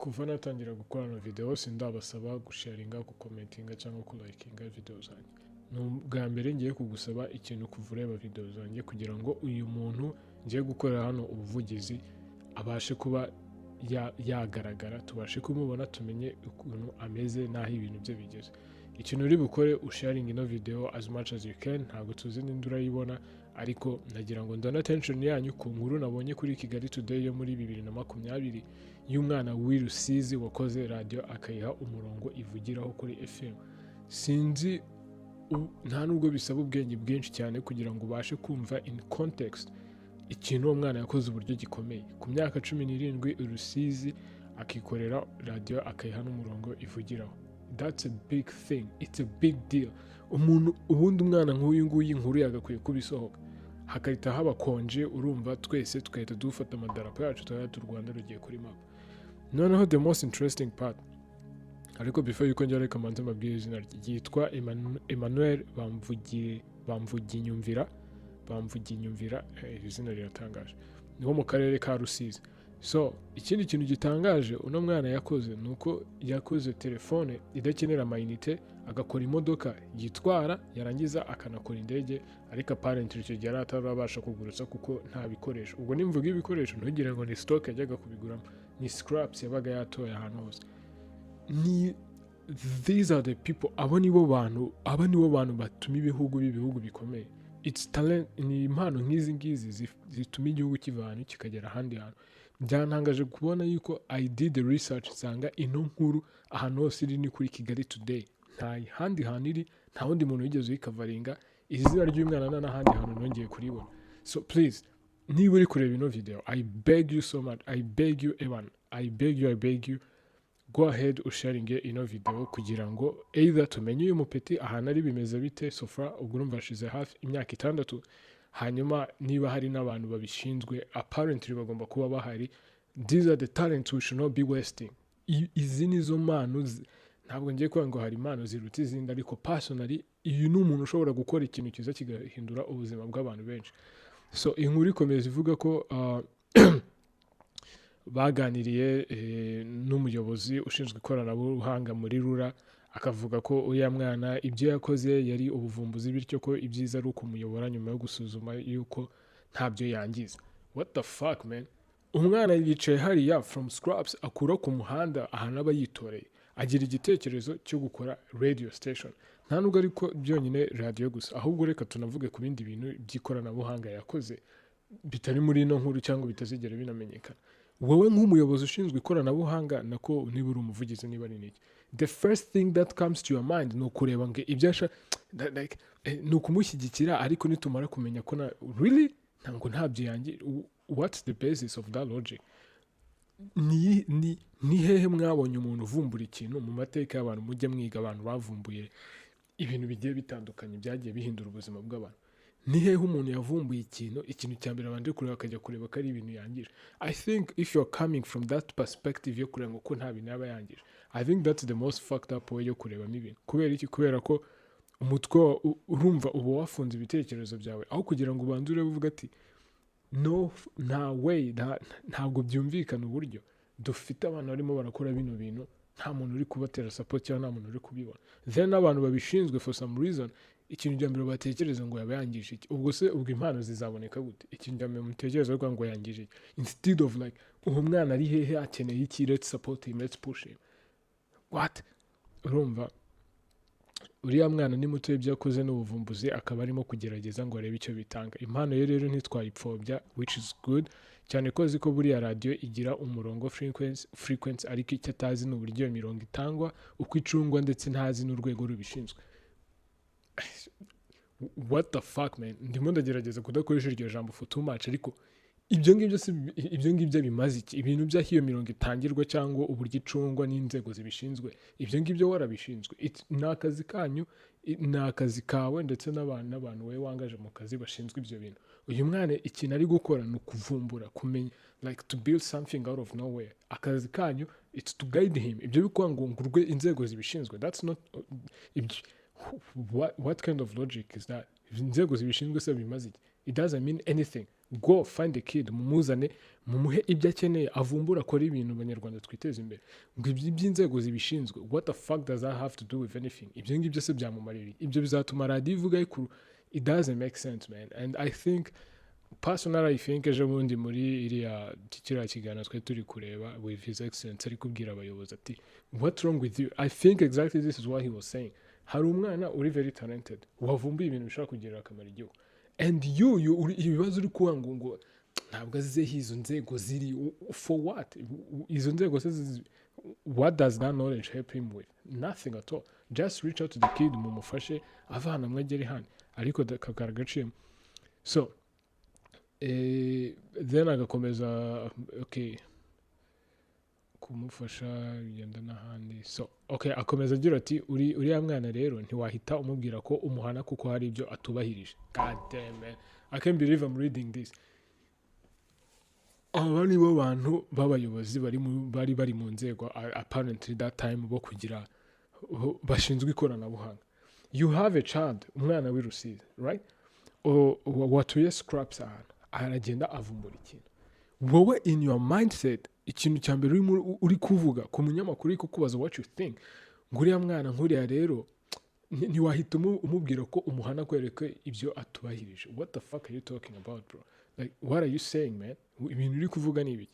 kuva natangira gukorana video sindabasaba gusharinga gukomentinga cyangwa kulikinga video zanjye. Bwa mbere ngiye kugusaba ikintu kuva ureba video zanjye kugira ngo uyu muntu ngiye gukorera hano ubuvugizi abashe kuba yagaragara, tubashe kumubona, tumenye ukuntu ameze n'aho ibintu bye bigeze. Ikintu uri bukore usharing ino video as much as you can, ntabwo tuzi n'indi urayibona, ariko nagira ngo ndone attention yanyu ku nkuru nabonye kuri Kigali Today yo muri 2020 y'umwana w'Irusizi wakoze radio akayiha umurongo ivugiraho kuri FM. Sinzi, nta nubwo bisaba ubwenge bwinshi cyane kugira ngo ubashe kumva in context ikintu uwo mwana yakoze uburyo gikomeye. Ku myaka 17 Rusizi akikorera radio akayiha n'umurongo ivugiraho. That's a big thing. It's a big deal. Ubundi umwana nk'uyu nguyu inkuru yagakwiye kubisohoka hakarita haba konje, urumva twese tukahita dufata amadarapo yacu tuyata u Rwanda rugiye kuri map. Noneho the most interesting part, ariko before yuko njya reka manze mabwire izina rye, yitwa Emmanuel bamvuginyumvira, izina riratangaje, niho mu karere ka Rusizi. So ikindi kintu gitangaje uno mwana yakoze nuko yakoze telefone idakenera amayinite, agakora imodoka yitwara, yarangiza akanakora indege, ariko apparently icyo gihe atarabasha kugurutsa kuko nta bikoresho. Ubwo nimvuga ibikoresho ntugire ngo ni stock yajyaga kubiguramo, ni scraps yabaga yatoye ahantu hose. These are the people, abo nibo bantu batuma ibihugu bikomeye. It's talent, ni impano nk'izi ngizi zituma igihugu kiva ahantu kikagera ahandi hantu. Byantangaje kubona yuko I did the research nsanga ino nkuru ahantu hose iri ni kuri Kigali Today, nta handi hantu iri, nta wundi muntu wigeze uyikavaringa izina ry'umwana n'ahandi hantu nongeye kuribona. So please, niba uri kureba ino video, I beg you so much, I beg you Evan, I beg you go ahead usharinge ino video kugira ngo either tumenye uyu mupeti ahantu ari bimeze bite. So far ubwo urumva hashize hafi imyaka 6, hanyuma niba hari n'abantu babishinzwe apparently bagomba kuba bahari. These are the talents we should not be wasting. Izi nizo mpano, ntabwo ngiye kuvuga ngo hari impano ziruta izindi, ariko personally uyu ni umuntu ushobora gukora ikintu cyiza kigahindura ubuzima bw'abantu benshi. So inkuru ikomeza ivuga ko baganiriye n'umuyobozi ushinzwe ikoranabuhanga muri Rura, akavuga ko uya mwana ibyo yakoze yari ubuvumbuzi, bityo ko ibyiza ari ukumuyobora nyuma yo gusuzuma yuko ntabyo yangiza. What the fuck man? Umwana yicaye hariya from scraps akura ku muhanda ahantu aba yitoreye, agira igitekerezo cyo gukora radio station. Nta nubwo ariko byonyine radio gusa, ahubwo reka tunavuge ku bindi bintu by'ikoranabuhanga yakoze bitari muri ino nkuru cyangwa bitazigera binamenyekana. Wowe nk'umuyobozi ushinzwe ikoranabuhanga, nako niba uri umuvugizi, niba ari niki, the first thing that comes to your mind ni ukureba ngo ibyasha like ni ukumushyigikira, ariko nitumara kumenya ko really ntabwo ntabyo yanjye. What's the basis of that logic? Ni hehe mwabonye umuntu uvumbura ikintu mu mateka y'abantu? Mujye mwiga abantu bavumbuye ibintu bigiye bitandukanye byagiye bihindura ubuzima bw'abantu. Ni hehe umuntu yavumbuye ikintu cya mbere abanje kureba akajya kureba ko ari ibintu yangije? I think if you're coming from that perspective yo kureba ko nta bintu yaba yangije, I think that's the most fucked up way yo kurebamo ibintu. Kubera iki? Kubera ko umutwe urumva uba wafunze ibitekerezo byawe, aho kugira ngo ubanze urebe uvuga ati no, nta way, ntabwo byumvikana uburyo dufite abantu barimo barakora bino bintu, nta muntu uri kubatera support cyangwa nta muntu uri kubibona. Then abantu babishinzwe for some reason ikintu cya mbere batekereza ngo yaba yangije iki. Ubwo se ubwo impano zizaboneka gute? Ikintu cya mbere mutekereza ngo yangije iki, instead of like uwo mwana ari hehe, akeneye iki, let's support him, let's push him. What? Urumva uriya mwana ni muto, ibyo yakoze n'ubuvumbuzi akaba arimo kugerageza ngo arebe icyo bitanga. Impano ye rero ntitwayipfobya, which is good cyane ko ziko buriya radio igira umurongo frequency, ariko icyo atazi ni uburyo iyo mirongo itangwa, uko icungwa, ndetse ntazi n'urwego rubishinzwe. What the fuck man? Ndimo ndagerageza kudakoresha iryo jambo for too much, ariko ibyo ngibyo bimaze iki? Ibintu bya hiyo mirongo itangirwa cyangwa uburyo icungwa n'inzego zibishinzwe, ibyo ngibyo warabishinzwe. Ni akazi kanyu, ni akazi kawe, ndetse n'abantu we wangaje mu kazi bashinzwe ibyo bintu. Uyu mwana ikintu ari gukora ni ukuvumbura, kumenya, like to build something out of nowhere. Akazi kanyu it's to guide him. Ibyo bikwa ngo ngurwe inzego zibishinzwe, that's not what kind of logic is that? Inzego zibishinzwe se bimaze iki? It doesn't mean anything. go find the kid, mumuzane, mumuhe ibyo akeneye, avumbura, akora ibintu abanyarwanda twiteza imbere. Ngo ibyo by'inzego zibishinzwe, what the fuck does that have to do with anything? Ibyo ngibyo se byamumarira, ibyo bizatuma radiyo ivuga ikuru. It doesn't make sense, man. And I think personally, I think ejo bundi muri iriya kiriya kiganiro twari turi kureba with his excellence ari kubwira abayobozi ati what's wrong with you? I think exactly this is what he was saying. Hari umwana uri very talented, wavumbuye ibintu bishobora kugirira akamaro igihugu, and ibibazo uri kuba ngo ntabwo azizeho izo nzego ziri for what? Izo nzego se what does that knowledge help him with? Nothing at all. Just reach out to the kid, mumufashe avana mwagere hano, ariko kakara gaciyemo. So then agakomeza okay kumufasha bigenda n'ahandi. So okay, akomeza agira ati uriya mwana rero ntiwahita umubwira ko umuhana kuko hari ibyo atubahirije. God damn, man, I can't believe I'm reading this. Aba ni bo bantu b'abayobozi bari mu nzego apparently that time bo kugira bashinzwe ikoranabuhanga. You have a child, umwana w'i Rusizi, right? Watuye scraps ahantu, aragenda avumbura ikintu. Wowe in your mindset, ikintu cya mbere uri kuvuga ku munyamakuru uri kukubaza what you think, ngo uriya mwana nk'uriya rero ntiwahita umubwira ko umuhana kwereke ibyo atubahirije. What the fuck are you talking about, bro? Like, what are you saying, man? Ibintu uri kuvuga ni ibiki?